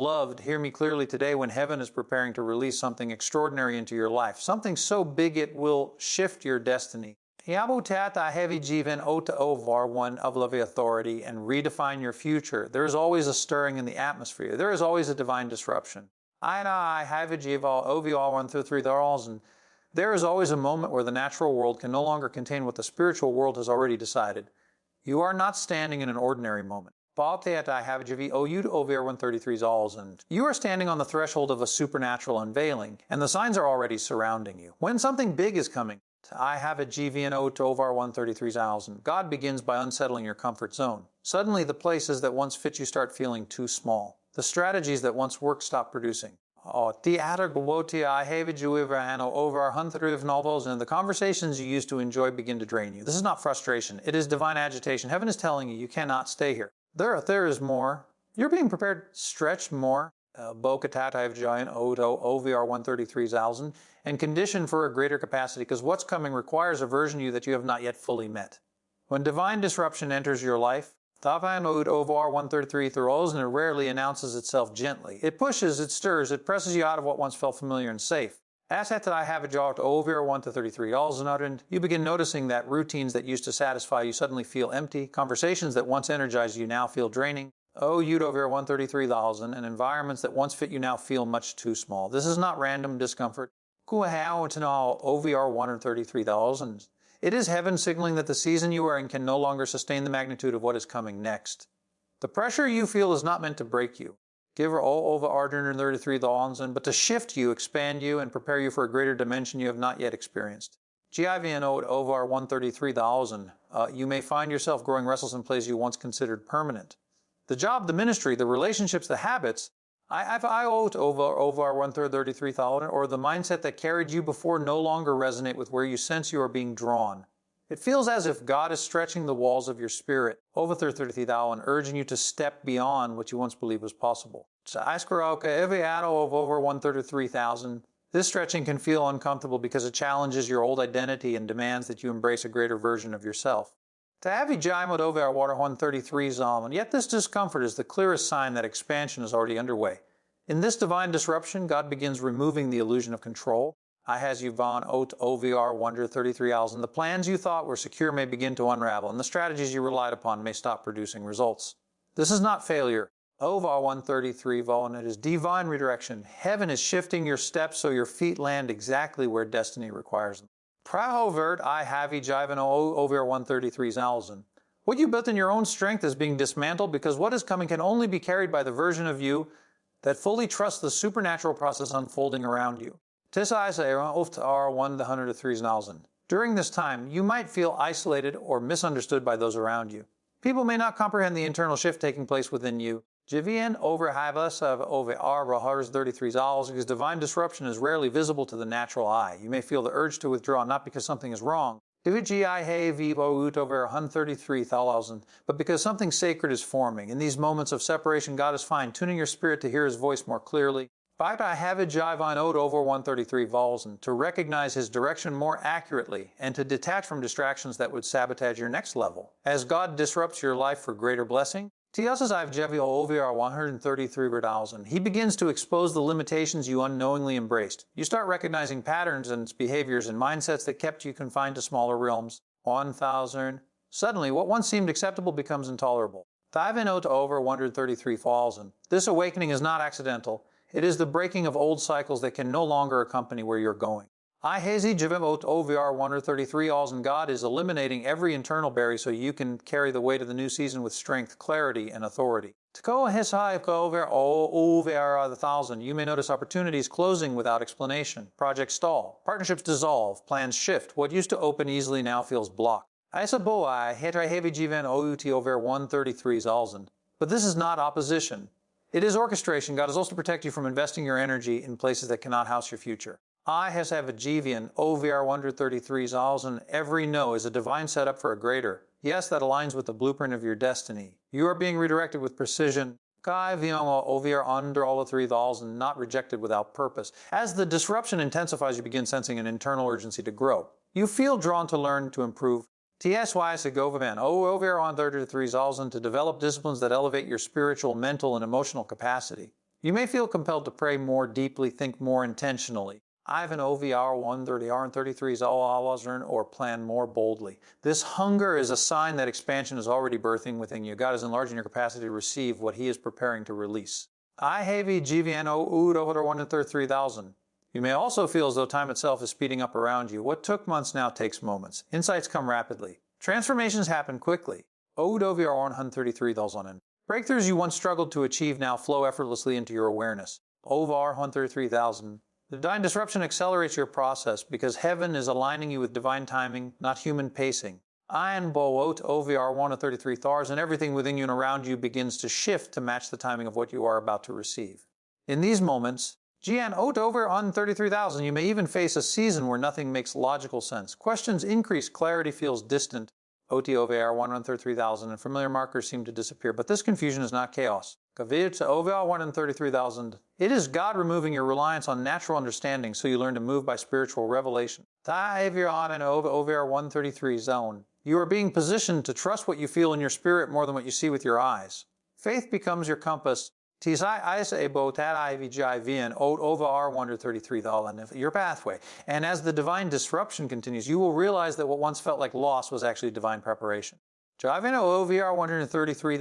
Beloved, hear me clearly today when heaven is preparing to release something extraordinary into your life, something so big it will shift your destiny. Yabutat heavy jivan ota ovar one of love authority and redefine your future. There is always a stirring in the atmosphere. There is always a divine disruption. I have a jival OVR 1 through 3 and there is always a moment where the natural world can no longer contain what the spiritual world has already decided. You are not standing in an ordinary moment. You are standing on the threshold of a supernatural unveiling, and the signs are already surrounding you. When something big is coming, I have a GVNO to over 133,000. God begins by unsettling your comfort zone. Suddenly the places that once fit you start feeling too small. The strategies that once worked stop producing. The over 100 novels and the conversations you used to enjoy begin to drain you. This is not frustration. It is divine agitation. Heaven is telling you cannot stay here. There is more. You're being prepared, stretched more. Bokatat I have giant Oto OVR 133,000 and conditioned for a greater capacity because what's coming requires a version of you that you have not yet fully met. When divine disruption enters your life, Tavan OVR 133 throws and it rarely announces itself gently. It pushes, it stirs, it presses you out of what once felt familiar and safe. As that I have a job to OVR 1 to 33 and you begin noticing that routines that used to satisfy you suddenly feel empty, conversations that once energized you now feel draining. You'd over 133,000 and environments that once fit you now feel much too small. This is not random discomfort. OVR 133,000. It is heaven signaling that the season you are in can no longer sustain the magnitude of what is coming next. The pressure you feel is not meant to break you. Give her all over 133,000, but to shift you, expand you, and prepare you for a greater dimension you have not yet experienced. GIVNO over 133,000. You may find yourself growing restless in places you once considered permanent. The job, the ministry, the relationships, the habits, I owe over 133,000, or the mindset that carried you before no longer resonate with where you sense you are being drawn. It feels as if God is stretching the walls of your spirit, over 33,000, urging you to step beyond what you once believed was possible. Every arrow of over 133,000. This stretching can feel uncomfortable because it challenges your old identity and demands that you embrace a greater version of yourself. To have Jaimod over our water 133 Zalman, yet this discomfort is the clearest sign that expansion is already underway. In this divine disruption, God begins removing the illusion of control. I has you von ot OVR 133,000. The plans you thought were secure may begin to unravel, and the strategies you relied upon may stop producing results. This is not failure. OVR 133 Vol, and it is divine redirection. Heaven is shifting your steps so your feet land exactly where destiny requires them. Prahovert I have Jivan over 133,000. What you built in your own strength is being dismantled because what is coming can only be carried by the version of you that fully trusts the supernatural process unfolding around you. R 103,000. During this time, you might feel isolated or misunderstood by those around you. People may not comprehend the internal shift taking place within you. Jivian over Havas of over R 33,000 because divine disruption is rarely visible to the natural eye. You may feel the urge to withdraw not because something is wrong, over 133,000, but because something sacred is forming. In these moments of separation, God is fine-tuning your spirit to hear His voice more clearly. I have a Jivine ode over 133,000 to recognize His direction more accurately and to detach from distractions that would sabotage your next level. As God disrupts your life for greater blessing, Tiasas I've Jevio OVR 133,000. He begins to expose the limitations you unknowingly embraced. You start recognizing patterns and behaviors and mindsets that kept you confined to smaller realms. 1,000. Suddenly, what once seemed acceptable becomes intolerable. Thivino to over 133,000. This awakening is not accidental. It is the breaking of old cycles that can no longer accompany where you're going. I hazy Jivimot OVR 133,000. God is eliminating every internal barrier so you can carry the weight of the new season with strength, clarity, and authority. Takoa Hisai over OVR 1,000. You may notice opportunities closing without explanation. Projects stall. Partnerships dissolve. Plans shift. What used to open easily now feels blocked. Isaboai Hetra Heavy Jivan OUT over 133,000. But this is not opposition. It is orchestration. God is also to protect you from investing your energy in places that cannot house your future. I has have a Jivian OVR 133,000. Every no is a divine setup for a greater. Yes, that aligns with the blueprint of your destiny. You are being redirected with precision. Kai Viamo OVR under all the 3,000, not rejected without purpose. As the disruption intensifies, you begin sensing an internal urgency to grow. You feel drawn to learn, to improve. TSY Segovavan OVR 133,000 to develop disciplines that elevate your spiritual, mental, and emotional capacity. You may feel compelled to pray more deeply, think more intentionally. I've an OVR 130R and 33's or plan more boldly. This hunger is a sign that expansion is already birthing within you. God is enlarging your capacity to receive what He is preparing to release. I heavy GVNO ud over 133,000. You may also feel as though time itself is speeding up around you. What took months now takes moments. Insights come rapidly. Transformations happen quickly. Od OVR 133,000. Breakthroughs you once struggled to achieve now flow effortlessly into your awareness. OVR 133,000. The divine disruption accelerates your process because heaven is aligning you with divine timing, not human pacing. Ayan Boot OVR 133,000 and everything within you and around you begins to shift to match the timing of what you are about to receive. In these moments, GN Ot over 133,000, you may even face a season where nothing makes logical sense. Questions increase, clarity feels distant. OT OVR 133,000 and familiar markers seem to disappear, but this confusion is not chaos. Kavir OVR 133,000. It is God removing your reliance on natural understanding so you learn to move by spiritual revelation. OVR 133 zone. You are being positioned to trust what you feel in your spirit more than what you see with your eyes. Faith becomes your compass. Your pathway. And as the divine disruption continues, you will realize that what once felt like loss was actually divine preparation. OVR 133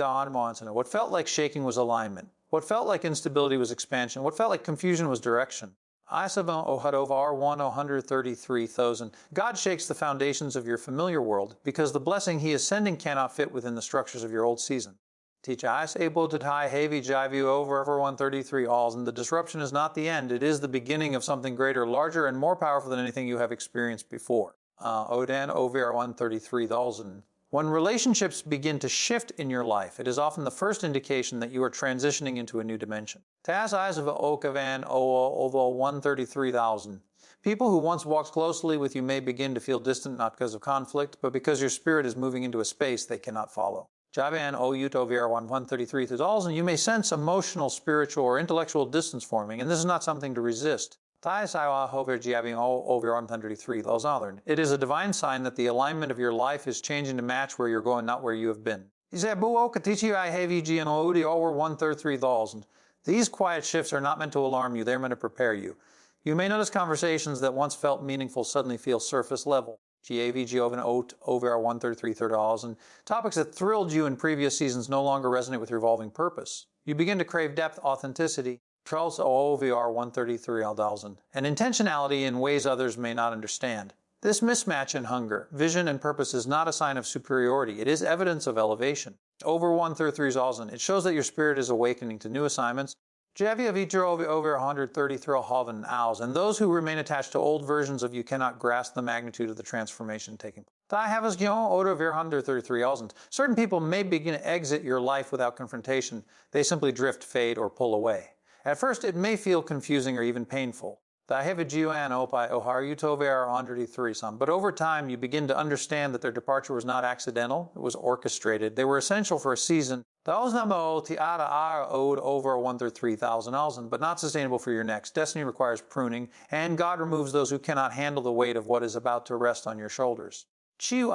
what felt like shaking was alignment. What felt like instability was expansion. What felt like confusion was direction. OVR 133,000. God shakes the foundations of your familiar world because the blessing He is sending cannot fit within the structures of your old season. Teach us able to tie heavy jive you over 133 alls, and the disruption is not the end. It is the beginning of something greater, larger, and more powerful than anything you have experienced before. Odan OVR 133,000. When relationships begin to shift in your life, it is often the first indication that you are transitioning into a new dimension. Tas eyes of Okavan Ovo 133,000. People who once walked closely with you may begin to feel distant not because of conflict, but because your spirit is moving into a space they cannot follow. Javan O Uto VR 133,000, you may sense emotional, spiritual, or intellectual distance forming, and this is not something to resist. It is a divine sign that the alignment of your life is changing to match where you're going, not where you have been. These quiet shifts are not meant to alarm you, they're meant to prepare you. You may notice conversations that once felt meaningful suddenly feel surface level. OVR 133,000. Topics that thrilled you in previous seasons no longer resonate with your evolving purpose. You begin to crave depth, authenticity. OVR 133,000. And intentionality in ways others may not understand. This mismatch in hunger, vision, and purpose is not a sign of superiority. It is evidence of elevation. Over 133,000. It shows that your spirit is awakening to new assignments. Over 133,000 owls, and those who remain attached to old versions of you cannot grasp the magnitude of the transformation taking place. Certain people may begin to exit your life without confrontation. They simply drift, fade, or pull away. At first, it may feel confusing or even painful. But over time, you begin to understand that their departure was not accidental, it was orchestrated. They were essential for a season. Over 133,000, but not sustainable for your next. Destiny requires pruning, and God removes those who cannot handle the weight of what is about to rest on your shoulders. Some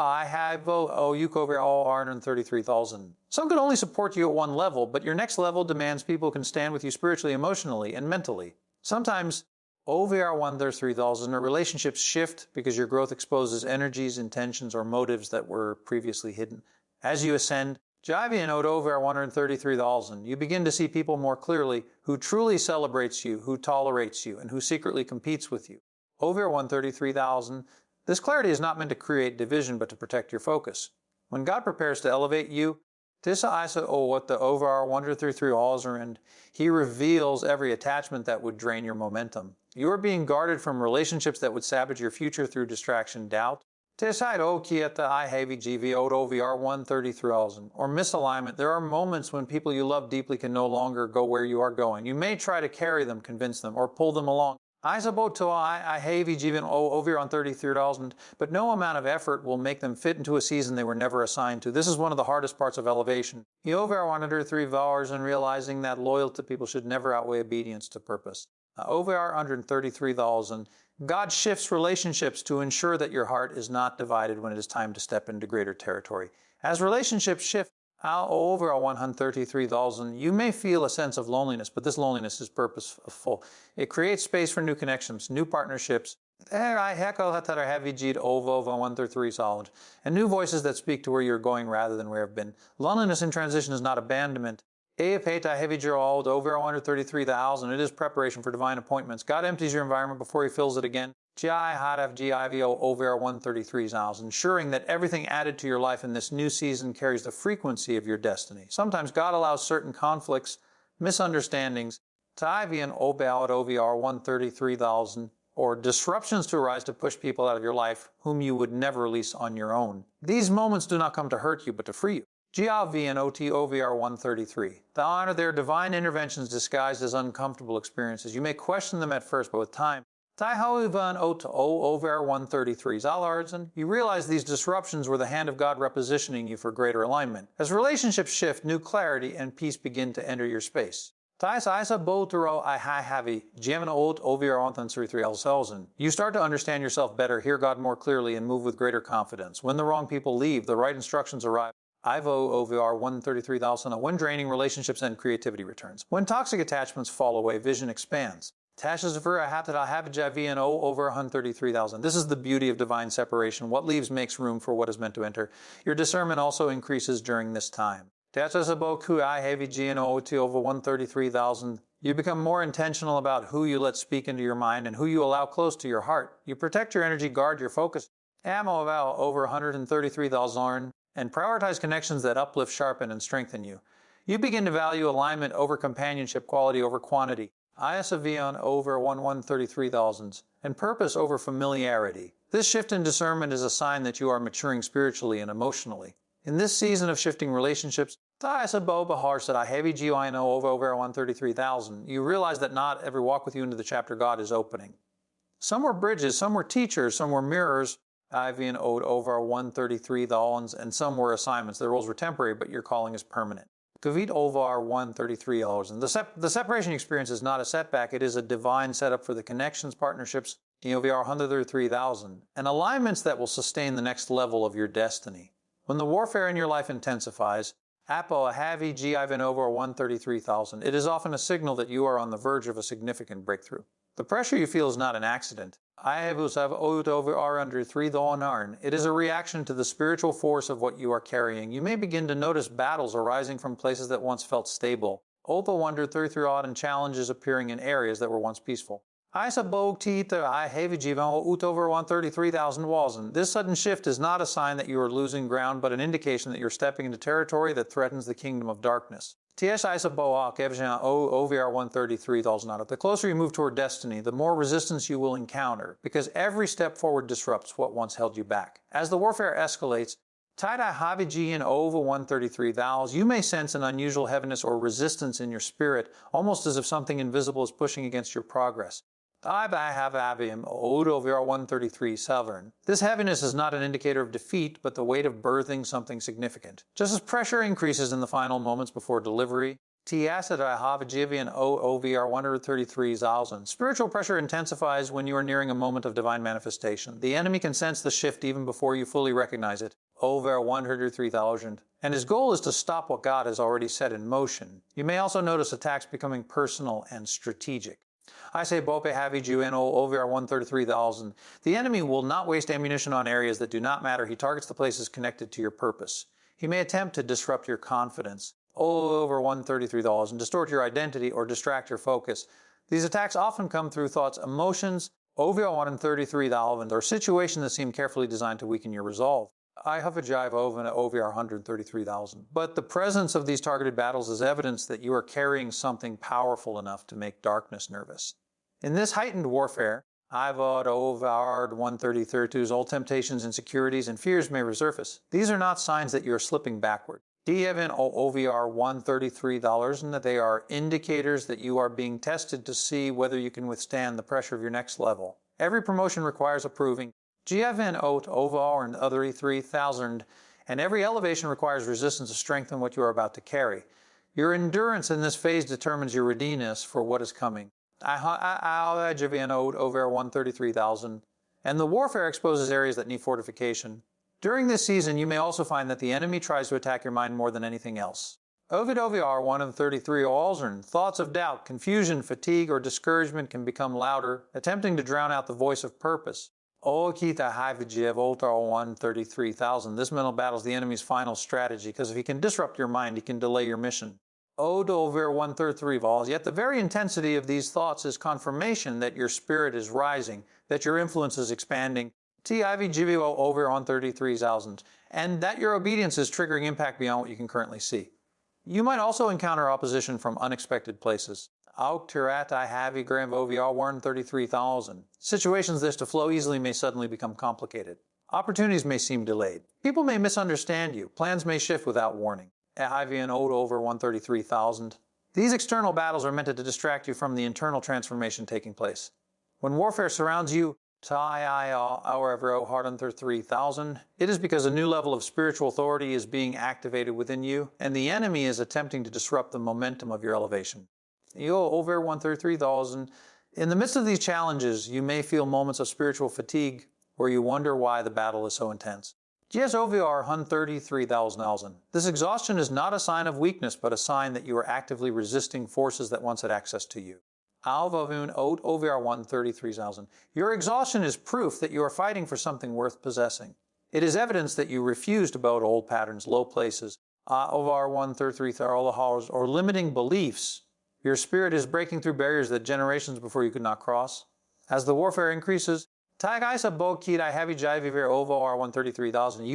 could only support you at one level, but your next level demands people who can stand with you spiritually, emotionally, and mentally. Sometimes, OVR 133,000 relationships shift because your growth exposes energies, intentions, or motives that were previously hidden. As you ascend, Jivian over 133,000, you begin to see people more clearly who truly celebrates you, who tolerates you, and who secretly competes with you. Over 133,000, this clarity is not meant to create division but to protect your focus. When God prepares to elevate you, what the over 133,000 and He reveals every attachment that would drain your momentum. You are being guarded from relationships that would sabotage your future through distraction, doubt, or misalignment. There are moments when people you love deeply can no longer go where you are going. You may try to carry them, convince them, or pull them along. Over on 33,000, but no amount of effort will make them fit into a season they were never assigned to. This is one of the hardest parts of elevation. Over 133,000 and realizing that loyalty to people should never outweigh obedience to purpose. Over 133,000, God shifts relationships to ensure that your heart is not divided when it is time to step into greater territory. As relationships shift, Over 133,000, you may feel a sense of loneliness, but this loneliness is purposeful. It creates space for new connections, new partnerships, and new voices that speak to where you're going rather than where you've been. Loneliness in transition is not abandonment. Over 133,000, it is preparation for divine appointments. God empties your environment before He fills it again. Over 133,000, ensuring that everything added to your life in this new season carries the frequency of your destiny. Sometimes God allows certain conflicts, misunderstandings, over 133,000, or disruptions to arise to push people out of your life whom you would never release on your own. These moments do not come to hurt you, but to free you. Over 133. They honor their divine interventions disguised as uncomfortable experiences. You may question them at first, but with time, over 133. You realize these disruptions were the hand of God repositioning you for greater alignment. As relationships shift, new clarity and peace begin to enter your space. You start to understand yourself better, hear God more clearly, and move with greater confidence. When the wrong people leave, the right instructions arrive. Over 133,000. When draining relationships end, creativity returns. When toxic attachments fall away, vision expands. Over 133,000. This is the beauty of divine separation. What leaves makes room for what is meant to enter. Your discernment also increases during this time. Over 133,000. You become more intentional about who you let speak into your mind and who you allow close to your heart. You protect your energy, guard your focus. Over 133,000. And prioritize connections that uplift, sharpen, and strengthen you. You begin to value alignment over companionship, quality over quantity. Over 133,000, and purpose over familiarity. This shift in discernment is a sign that you are maturing spiritually and emotionally. In this season of shifting relationships, over 133,000, you realize that not every walk with you into the chapter God is opening. Some were bridges, some were teachers, some were mirrors, over 133,000, and some were assignments. Their roles were temporary, but your calling is permanent. Over 133,000. The separation experience is not a setback, it is a divine setup for the connections, partnerships, over 133,000, and alignments that will sustain the next level of your destiny. When the warfare in your life intensifies, over 133,000, it is often a signal that you are on the verge of a significant breakthrough. The pressure you feel is not an accident. It is a reaction to the spiritual force of what you are carrying. You may begin to notice battles arising from places that once felt stable. Over 133 and challenges appearing in areas that were once peaceful. Over 133,000. This sudden shift is not a sign that you are losing ground, but an indication that you're stepping into territory that threatens the kingdom of darkness. Over 133,000. The closer you move toward destiny, the more resistance you will encounter, because every step forward disrupts what once held you back. As the warfare escalates, over 133,000, you may sense an unusual heaviness or resistance in your spirit, almost as if something invisible is pushing against your progress. Over 133,000. This heaviness is not an indicator of defeat, but the weight of birthing something significant. Just as pressure increases in the final moments before delivery, over 133,000. Spiritual pressure intensifies when you are nearing a moment of divine manifestation. The enemy can sense the shift even before you fully recognize it. Over 133,000. And his goal is to stop what God has already set in motion. You may also notice attacks becoming personal and strategic. Over 133,000. The enemy will not waste ammunition on areas that do not matter. He targets the places connected to your purpose. He may attempt to disrupt your confidence. Over 133,000. Distort your identity or distract your focus. These attacks often come through thoughts, emotions, over 133,000, or situations that seem carefully designed to weaken your resolve. Over 133,000. But the presence of these targeted battles is evidence that you are carrying something powerful enough to make darkness nervous. In this heightened warfare, over 133,000, old temptations, insecurities, and fears may resurface. These are not signs that you are slipping backward. Over 133,000, that they are indicators that you are being tested to see whether you can withstand the pressure of your next level. Every promotion requires a proving. Over 133,000, and every elevation requires resistance to strengthen what you are about to carry. Your endurance in this phase determines your readiness for what is coming. Over 133,000, and the warfare exposes areas that need fortification. During this season, you may also find that the enemy tries to attack your mind more than anything else. Ovid OVR 1 of 33 Alzern, thoughts of doubt, confusion, fatigue, or discouragement can become louder, attempting to drown out the voice of purpose. Okita Haivajev Ultra 133,000. This mental battle is the enemy's final strategy, because if he can disrupt your mind, he can delay your mission. Odover 133 vols. Yet the very intensity of these thoughts is confirmation that your spirit is rising, that your influence is expanding. TIVGVO over 133,000, and that your obedience is triggering impact beyond what you can currently see. You might also encounter opposition from unexpected places. Auktirati Havi Gram OVR 133,000. Situations this to flow easily may suddenly become complicated. Opportunities may seem delayed. People may misunderstand you. Plans may shift without warning. Ahivian Odo over 133,000. These external battles are meant to distract you from the internal transformation taking place. When warfare surrounds you, however, hard under 3,000, it is because a new level of spiritual authority is being activated within you, and the enemy is attempting to disrupt the momentum of your elevation. Yo over 133,000. In the midst of these challenges, you may feel moments of spiritual fatigue where you wonder why the battle is so intense. GSOVR 133,000. This exhaustion is not a sign of weakness, but a sign that you are actively resisting forces that once had access to you. Alvavun Ot OVR 133,000. Your exhaustion is proof that you are fighting for something worth possessing. It is evidence that you refuse to bow to old patterns, low places, OVR 133,000, or limiting beliefs. Your spirit is breaking through barriers that generations before you could not cross. As the warfare increases, you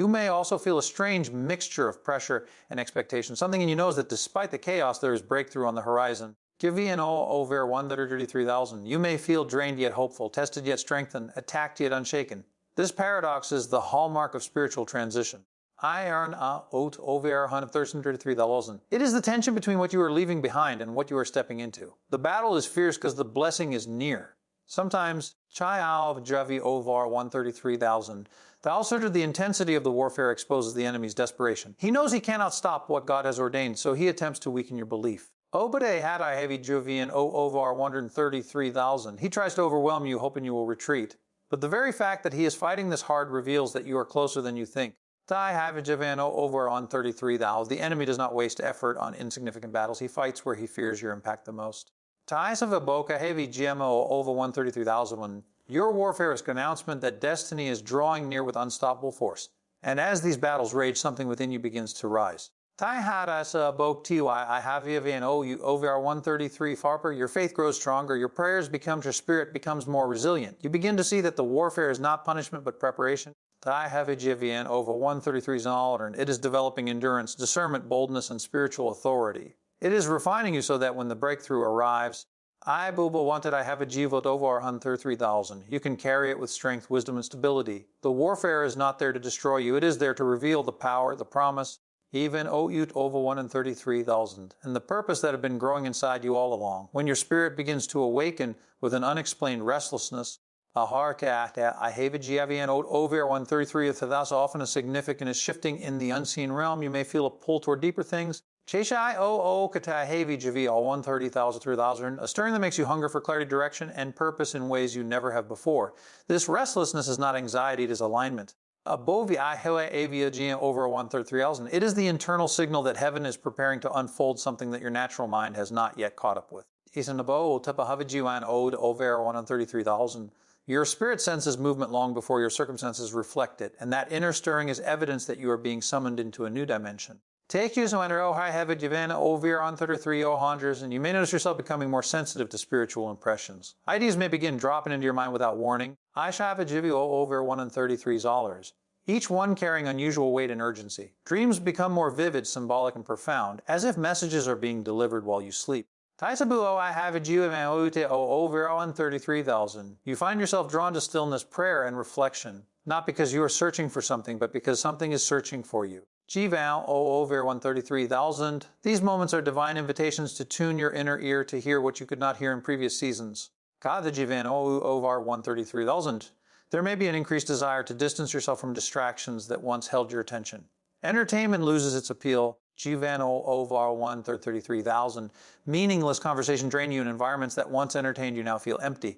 may also feel a strange mixture of pressure and expectation. Something in you knows that despite the chaos, there is breakthrough on the horizon. Over 133,000. You may feel drained yet hopeful, tested yet strengthened, attacked yet unshaken. This paradox is the hallmark of spiritual transition. Over 133,000. It is the tension between what you are leaving behind and what you are stepping into. The battle is fierce because the blessing is near. Sometimes, Javi Ovar 133,000. The intensity of the warfare exposes the enemy's desperation. He knows he cannot stop what God has ordained, so he attempts to weaken your belief. Obade had I heavy Juvian O Ovar 133,000. He tries to overwhelm you, hoping you will retreat. But the very fact that he is fighting this hard reveals that you are closer than you think. Tai Havajavan O Over 133,000. The enemy does not waste effort on insignificant battles. He fights where he fears your impact the most. Taisavaboka heavy GMO over 133,000. Your warfare is an announcement that destiny is drawing near with unstoppable force. And as these battles rage, something within you begins to rise. Taihadas Bok Ty I have and over 133 Farper, your faith grows stronger, your prayers become, your spirit becomes more resilient. You begin to see that the warfare is not punishment but preparation. Taihavijivian over 133 Zalern. It is developing endurance, discernment, boldness, and spiritual authority. It is refining you so that when the breakthrough arrives, I Booba wanted I have a jivot over 133,000. You can carry it with strength, wisdom, and stability. The warfare is not there to destroy you. It is there to reveal the power, the promise, even Oyut over 133,000, and the purpose that had been growing inside you all along. When your spirit begins to awaken with an unexplained restlessness, a harkat, I have a GIVN over 133, that's often as significant as shifting in the unseen realm. You may feel a pull toward deeper things. Cheshai O Kata Heavy Javi 130,000 3,000, a stirring that makes you hunger for clarity, direction, and purpose in ways you never have before. This restlessness is not anxiety, it is alignment. Abovi Ihewa Avia Gia over 133,000. It is the internal signal that heaven is preparing to unfold something that your natural mind has not yet caught up with. Isanabo Tapahavijuan Ode over 133,000. Your spirit senses movement long before your circumstances reflect it, and that inner stirring is evidence that you are being summoned into a new dimension. Take you so under high heaven Javana over on 33,000, and you may notice yourself becoming more sensitive to spiritual impressions. Ideas may begin dropping into your mind without warning. I shall have a Jivi over 133 dollars. Each one carrying unusual weight and urgency. Dreams become more vivid, symbolic, and profound, as if messages are being delivered while you sleep. Taisabu I have a Jivi over 133,000. You find yourself drawn to stillness, prayer, and reflection, not because you are searching for something, but because something is searching for you. Jival over 133,000. These moments are divine invitations to tune your inner ear to hear what you could not hear in previous seasons. Kada Jivan over 133,000. There may be an increased desire to distance yourself from distractions that once held your attention. Entertainment loses its appeal. Jivan over 133,000. Meaningless conversation drain you in environments that once entertained you now feel empty.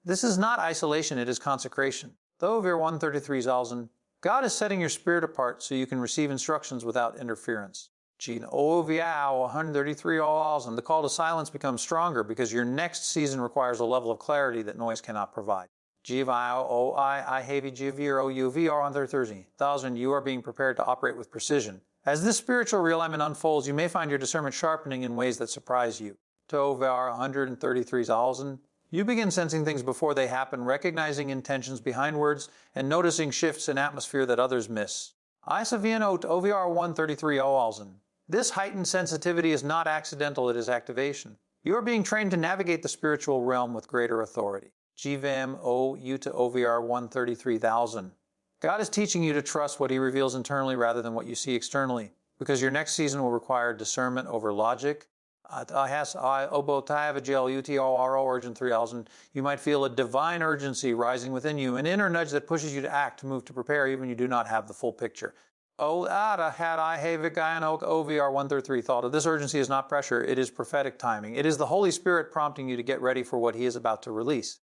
This is not isolation, it is consecration. Though over 133,000, God is setting your spirit apart so you can receive instructions without interference. Gene Oviao 133,000. The call to silence becomes stronger because your next season requires a level of clarity that noise cannot provide. GVIO I heavy GVRO UVR 130,000. You are being prepared to operate with precision. As this spiritual realignment unfolds, you may find your discernment sharpening in ways that surprise you. TOVR 133,000. You begin sensing things before they happen, recognizing intentions behind words, and noticing shifts in atmosphere that others miss. ISAVNO OVR 133,000. This heightened sensitivity is not accidental, it is activation. You are being trained to navigate the spiritual realm with greater authority. GVM OU to OVR 133,000. God is teaching you to trust what He reveals internally rather than what you see externally, because your next season will require discernment over logic. Urgent 3000. You might feel a divine urgency rising within you, an inner nudge that pushes you to act, to move, to prepare, even when you do not have the full picture. OVR 133 thought of this urgency is not pressure, it is prophetic timing. It is the Holy Spirit prompting you to get ready for what He is about to release.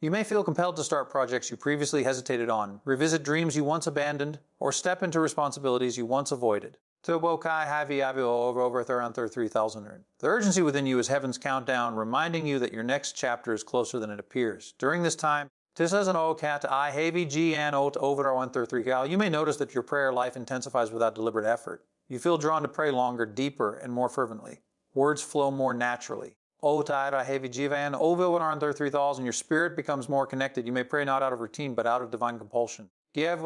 You may feel compelled to start projects you previously hesitated on, revisit dreams you once abandoned, or step into responsibilities you once avoided. The urgency within you is heaven's countdown, reminding you that your next chapter is closer than it appears. During this time, you may notice that your prayer life intensifies without deliberate effort. You feel drawn to pray longer, deeper, and more fervently. Words flow more naturally. Your spirit becomes more connected. You may pray not out of routine, but out of divine compulsion. This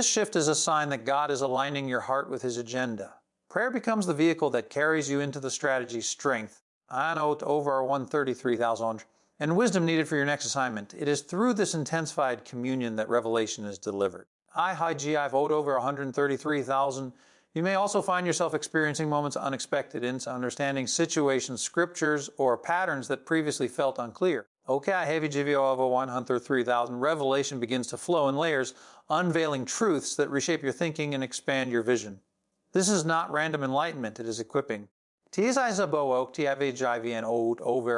shift is a sign that God is aligning your heart with His agenda. Prayer becomes the vehicle that carries you into the strategy's strength, over 133,000, and wisdom needed for your next assignment. It is through this intensified communion that revelation is delivered. over 133,000. You may also find yourself experiencing moments of unexpected insight, understanding situations, scriptures, or patterns that previously felt unclear. Heavy GVO over 103,000. Revelation begins to flow in layers, unveiling truths that reshape your thinking and expand your vision. This is not random enlightenment, it is equipping. Over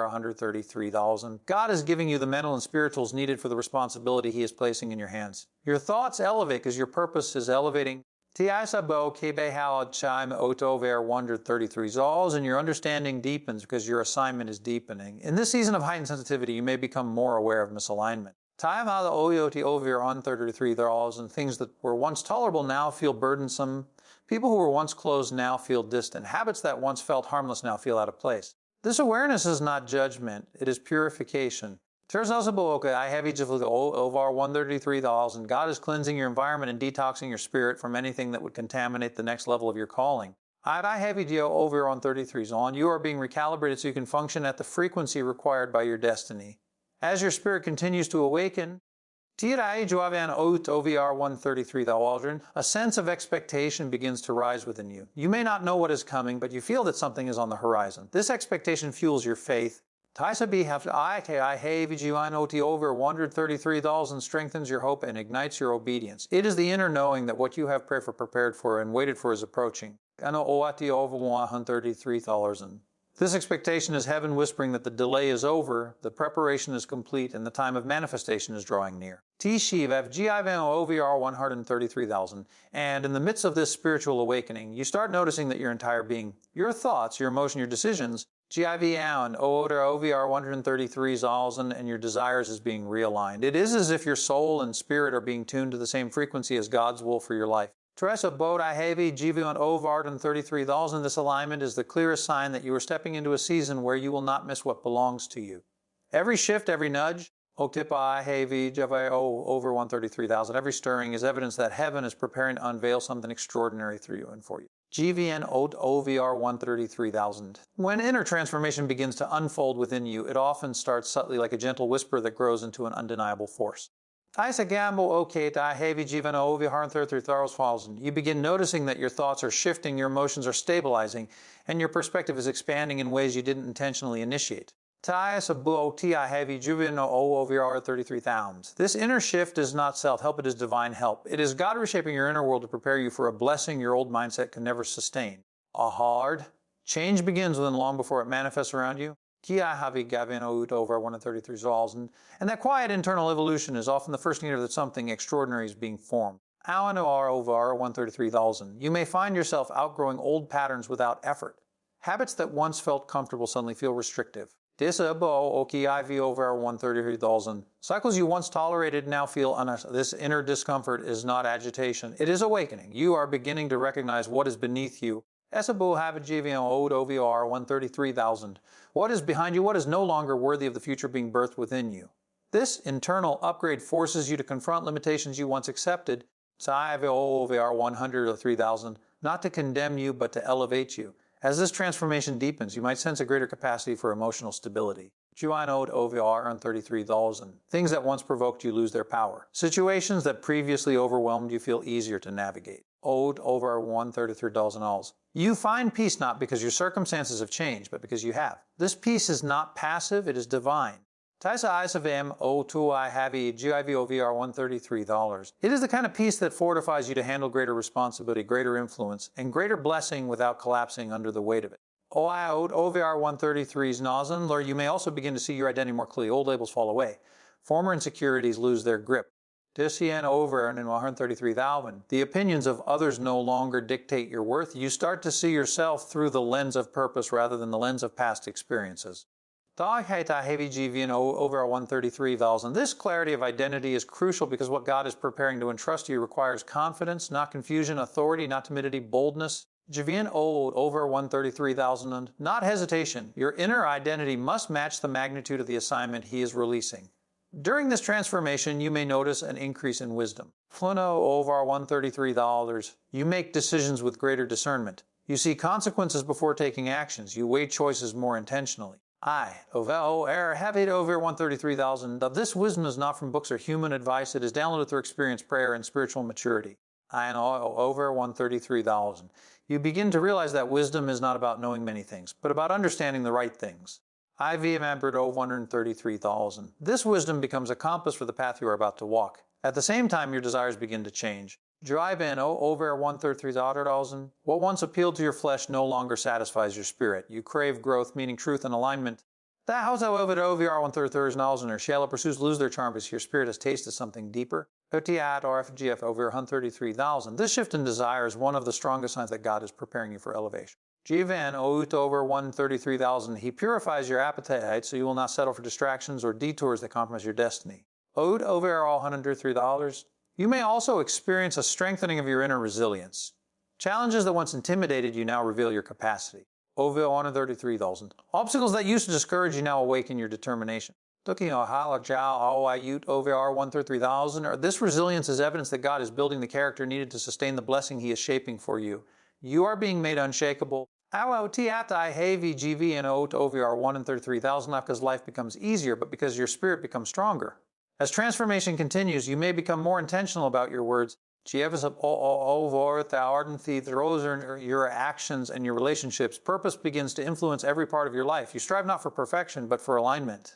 133,000. God is giving you the mental and spirituals needed for the responsibility He is placing in your hands. Your thoughts elevate because your purpose is elevating. Over 133 and your understanding deepens because your assignment is deepening. In this season of heightened sensitivity, you may become more aware of misalignment. Over 133,000. Things that were once tolerable now feel burdensome. People who were once closed now feel distant. Habits that once felt harmless now feel out of place. This awareness is not judgment, it is purification. Over 133,000. God is cleansing your environment and detoxing your spirit from anything that would contaminate the next level of your calling. Over 133,000. You are being recalibrated so you can function at the frequency required by your destiny. As your spirit continues to awaken, OVR 133,000, a sense of expectation begins to rise within you. You may not know what is coming, but you feel that something is on the horizon. This expectation fuels your faith. Over 133,000 strengthens your hope and ignites your obedience. It is the inner knowing that what you have prayed for, prepared for, and waited for is approaching. Over 133,000. This expectation is heaven whispering that the delay is over, the preparation is complete, and the time of manifestation is drawing near. OVR 133,000. And in the midst of this spiritual awakening, you start noticing that your entire being, your thoughts, your emotion, your decisions, OVR 133,000, and your desires is being realigned. It is as if your soul and spirit are being tuned to the same frequency as God's will for your life. Teresa Boda Heavy GV over 133,000. This alignment is the clearest sign that you are stepping into a season where you will not miss what belongs to you. Every shift, every nudge, over 133,000. Every stirring is evidence that heaven is preparing to unveil something extraordinary through you and for you. GVN OVR 133,000. When inner transformation begins to unfold within you, it often starts subtly like a gentle whisper that grows into an undeniable force. You begin noticing that your thoughts are shifting, your emotions are stabilizing, and your perspective is expanding in ways you didn't intentionally initiate. This inner shift is not self-help, it is divine help. It is God reshaping your inner world to prepare you for a blessing your old mindset can never sustain. Change begins within long before it manifests around you. Ki havi gavin out over 133 zols, and that quiet internal evolution is often the first indicator that something extraordinary is being formed. Awan over 133,000. You may find yourself outgrowing old patterns without effort. Habits that once felt comfortable suddenly feel restrictive. Disabo oki iv over 133,000. Cycles you once tolerated now feel This inner discomfort is not agitation. It is awakening. You are beginning to recognize what is beneath you. Esabu havijivian ode ovr 133,000. What is behind you? What is no longer worthy of the future being birthed within you? This internal upgrade forces you to confront limitations you once accepted. OVR 100 or 3,000, not to condemn you, but to elevate you. As this transformation deepens, you might sense a greater capacity for emotional stability. Juinode OVR on 33,000. Things that once provoked you lose their power. Situations that previously overwhelmed you feel easier to navigate. Ode over 133,000 alls. You find peace not because your circumstances have changed, but because you have. This peace is not passive, it is divine. Taisa ISAVM O2I Havi GIVOVR $133. It is the kind of peace that fortifies you to handle greater responsibility, greater influence, and greater blessing without collapsing under the weight of it. OIOD OVR 133's Nazan, or you may also begin to see your identity more clearly. Old labels fall away. Former insecurities lose their grip. Disien over and 133,000. The opinions of others no longer dictate your worth. You start to see yourself through the lens of purpose rather than the lens of past experiences. Over 133,000. This clarity of identity is crucial because what God is preparing to entrust you requires confidence, not confusion, authority, not timidity, boldness. Javian over 133,000, not hesitation. Your inner identity must match the magnitude of the assignment He is releasing. During this transformation, you may notice an increase in wisdom. Fluno over $133. You make decisions with greater discernment. You see consequences before taking actions. You weigh choices more intentionally. Have it over 133,000. This wisdom is not from books or human advice. It is downloaded through experience, prayer, and spiritual maturity. Over 133,000. You begin to realize that wisdom is not about knowing many things, but about understanding the right things. IV Mambert over 133,000. This wisdom becomes a compass for the path you are about to walk. At the same time, your desires begin to change. Drive in over 133,000. What once appealed to your flesh no longer satisfies your spirit. You crave growth, meaning truth and alignment. That house over OVR 133,000 or shallow pursuits lose their charm because your spirit has tasted something deeper. OTAT or FGF over 133,000. This shift in desire is one of the strongest signs that God is preparing you for elevation. Jivan Out over 133,000. He purifies your appetite so you will not settle for distractions or detours that compromise your destiny. Oat over $133. You may also experience a strengthening of your inner resilience. Challenges that once intimidated you now reveal your capacity. OVO 133,000. Obstacles that used to discourage you now awaken your determination. This resilience is evidence that God is building the character needed to sustain the blessing He is shaping for you. You are being made unshakable. Not because life becomes easier, but because your spirit becomes stronger. As transformation continues, you may become more intentional about your words. Your actions and your relationships. Purpose begins to influence every part of your life. You strive not for perfection, but for alignment.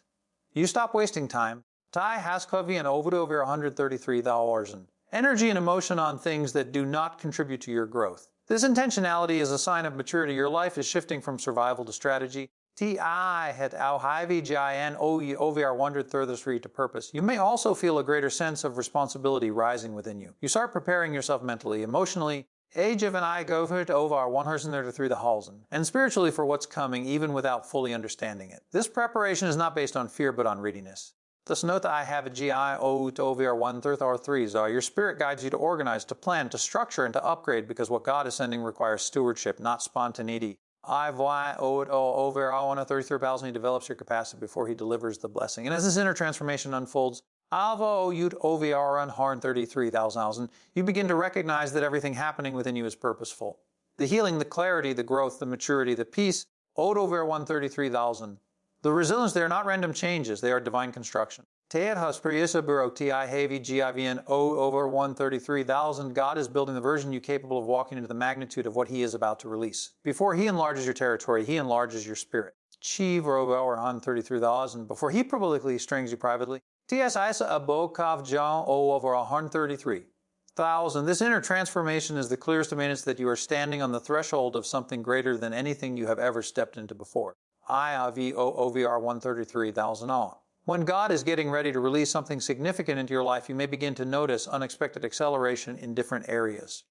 You stop wasting time. Tai Haskovi and over 133,000. Energy and emotion on things that do not contribute to your growth. This intentionality is a sign of maturity. Your life is shifting from survival to strategy. TI had OVR 133 to purpose. You may also feel a greater sense of responsibility rising within you. You start preparing yourself mentally, emotionally, age of an I go for it over 133,000, and spiritually for what's coming even without fully understanding it. This preparation is not based on fear but on readiness. This note that I have a GI over 133. Your spirit guides you to organize, to plan, to structure, and to upgrade because what God is sending requires stewardship, not spontaneity. Over 133,000, He develops your capacity before He delivers the blessing. And as this inner transformation unfolds, Alva OVR 133,000, you begin to recognize that everything happening within you is purposeful. The healing, the clarity, the growth, the maturity, the peace, over 133,000. The resilience, they are not random changes, they are divine construction. Over 133,000, God is building the version you capable of walking into the magnitude of what He is about to release. Before He enlarges your territory, He enlarges your spirit. Chiv over 133,000, before He publicly strings you privately. TS Isa Abokov John over 133,000. This inner transformation is the clearest evidence that you are standing on the threshold of something greater than anything you have ever stepped into before. IVOOVR 133,000. When God is getting ready to release something significant into your life, you may begin to notice unexpected acceleration in different areas.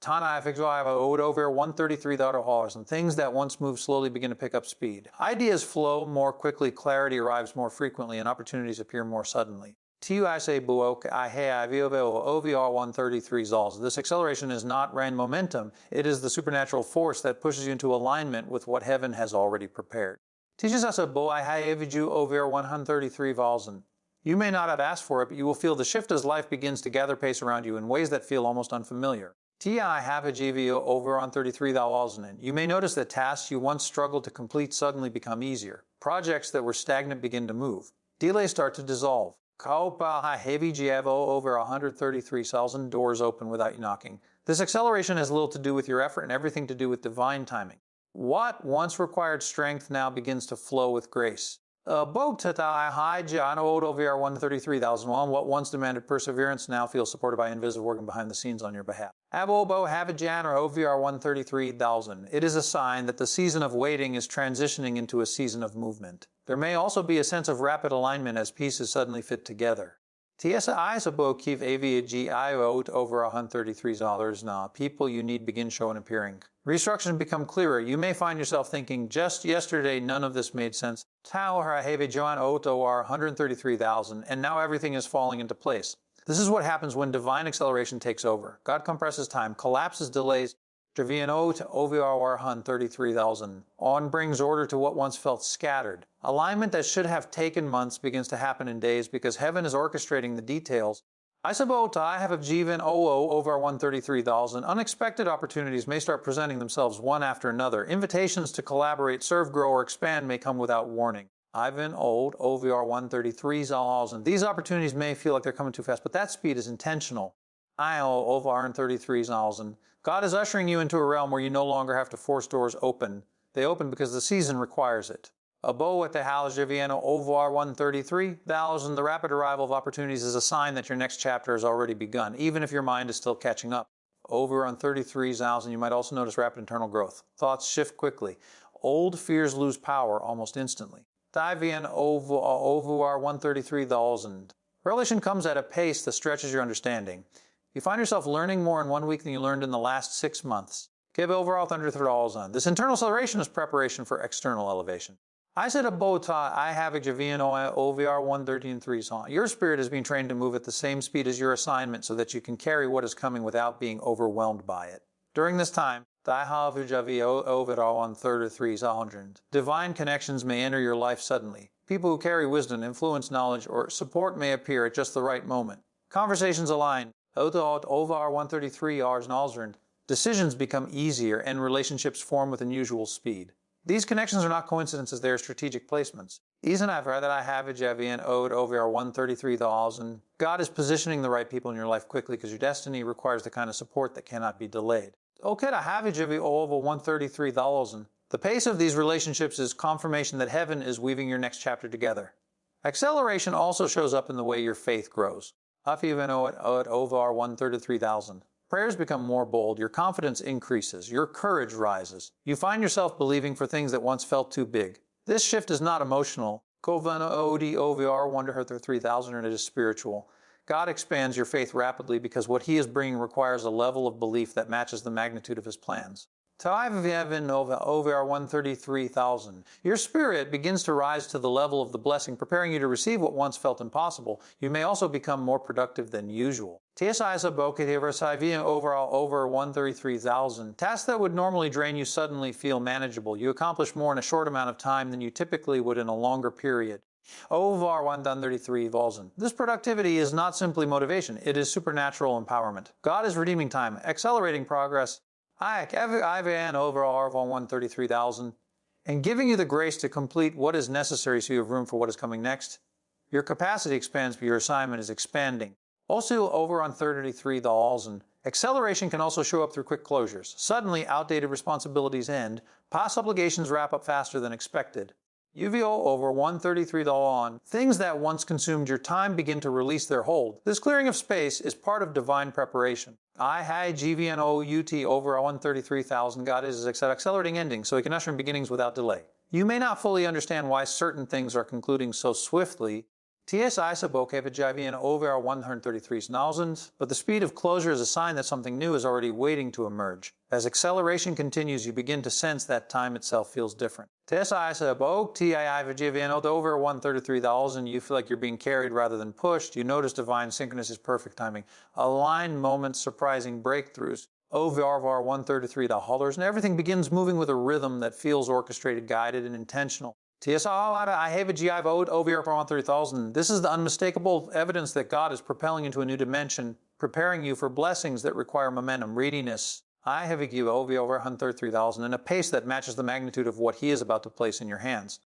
Over 133,000 and things that once moved slowly begin to pick up speed. Ideas flow more quickly, clarity arrives more frequently, and opportunities appear more suddenly. OVR 133 zols. This acceleration is not random momentum, it is the supernatural force that pushes you into alignment with what heaven has already prepared. Teaches us over 133,000. You may not have asked for it, but you will feel the shift as life begins to gather pace around you in ways that feel almost unfamiliar. Over 133,000. You may notice that tasks you once struggled to complete suddenly become easier. Projects that were stagnant begin to move. Delays start to dissolve. Over 133,000 doors open without you knocking. This acceleration has little to do with your effort and everything to do with divine timing. What once required strength now begins to flow with grace. What once demanded perseverance now feels supported by invisible working behind the scenes on your behalf. OVR 133,000. It is a sign that the season of waiting is transitioning into a season of movement. There may also be a sense of rapid alignment as pieces suddenly fit together. over 133 now. People you need begin showing appearing. Restructures become clearer. You may find yourself thinking, just yesterday none of this made sense. 133,000, and now everything is falling into place. This is what happens when divine acceleration takes over. God compresses time, collapses delays, OVR 133,000. On brings order to what once felt scattered. Alignment that should have taken months begins to happen in days because heaven is orchestrating the details. I have a Jivan over 133,000. Unexpected opportunities may start presenting themselves one after another. Invitations to collaborate, serve, grow, or expand may come without warning. Ivan Old, OVR 133,000. These opportunities may feel like they're coming too fast, but that speed is intentional. Over 133,000. God is ushering you into a realm where you no longer have to force doors open. They open because the season requires it. Over 133,000. The rapid arrival of opportunities is a sign that your next chapter has already begun, even if your mind is still catching up. Over on 33,000, you might also notice rapid internal growth. Thoughts shift quickly. Old fears lose power almost instantly. Over 133,000. Revelation comes at a pace that stretches your understanding. You find yourself learning more in 1 week than you learned in the last 6 months. Give over 133,000. This internal acceleration is preparation for external elevation. I said I have a OVR 133,000. Your spirit is being trained to move at the same speed as your assignment so that you can carry what is coming without being overwhelmed by it. During this time, over 133,000. Divine connections may enter your life suddenly. People who carry wisdom, influence, knowledge, or support may appear at just the right moment. Conversations align. Over 133,000. Decisions become easier and relationships form with unusual speed. These connections are not coincidences, they are strategic placements. Over 133,000. God is positioning the right people in your life quickly because your destiny requires the kind of support that cannot be delayed. Over 133,000. The pace of these relationships is confirmation that heaven is weaving your next chapter together. Acceleration also shows up in the way your faith grows. Over 133,000. Prayers become more bold, your confidence increases, your courage rises. You find yourself believing for things that once felt too big. This shift is not emotional. OVR 133,000, and it is spiritual. God expands your faith rapidly because what He is bringing requires a level of belief that matches the magnitude of His plans. Over 133,000. Your spirit begins to rise to the level of the blessing, preparing you to receive what once felt impossible. You may also become more productive than usual. Over 133,000. Tasks that would normally drain you suddenly feel manageable. You accomplish more in a short amount of time than you typically would in a longer period. Over 133,000. This productivity is not simply motivation, it is supernatural empowerment. God is redeeming time, accelerating progress. Over 133,000, and giving you the grace to complete what is necessary so you have room for what is coming next. Your capacity expands, but your assignment is expanding. Also over on 33,000. Acceleration can also show up through quick closures. Suddenly, outdated responsibilities end. Past obligations wrap up faster than expected. over 133,000. Things that once consumed your time begin to release their hold. This clearing of space is part of divine preparation. GVNOUT over 133,000. God is accelerating endings so He can usher in beginnings without delay. You may not fully understand why certain things are concluding so swiftly. TSI sa and over 133,000, but the speed of closure is a sign that something new is already waiting to emerge. As acceleration continues, you begin to sense that time itself feels different. TSI sa over 133,000, you feel like you're being carried rather than pushed. You notice divine synchronous perfect timing, aligned moments, surprising breakthroughs. Over 133 the hollers, and everything begins moving with a rhythm that feels orchestrated, guided, and intentional. I have a GI vote over 130,000. This is the unmistakable evidence that God is propelling into a new dimension, preparing you for blessings that require momentum, readiness. I have a give over 133,000 in a pace that matches the magnitude of what He is about to place in your hands.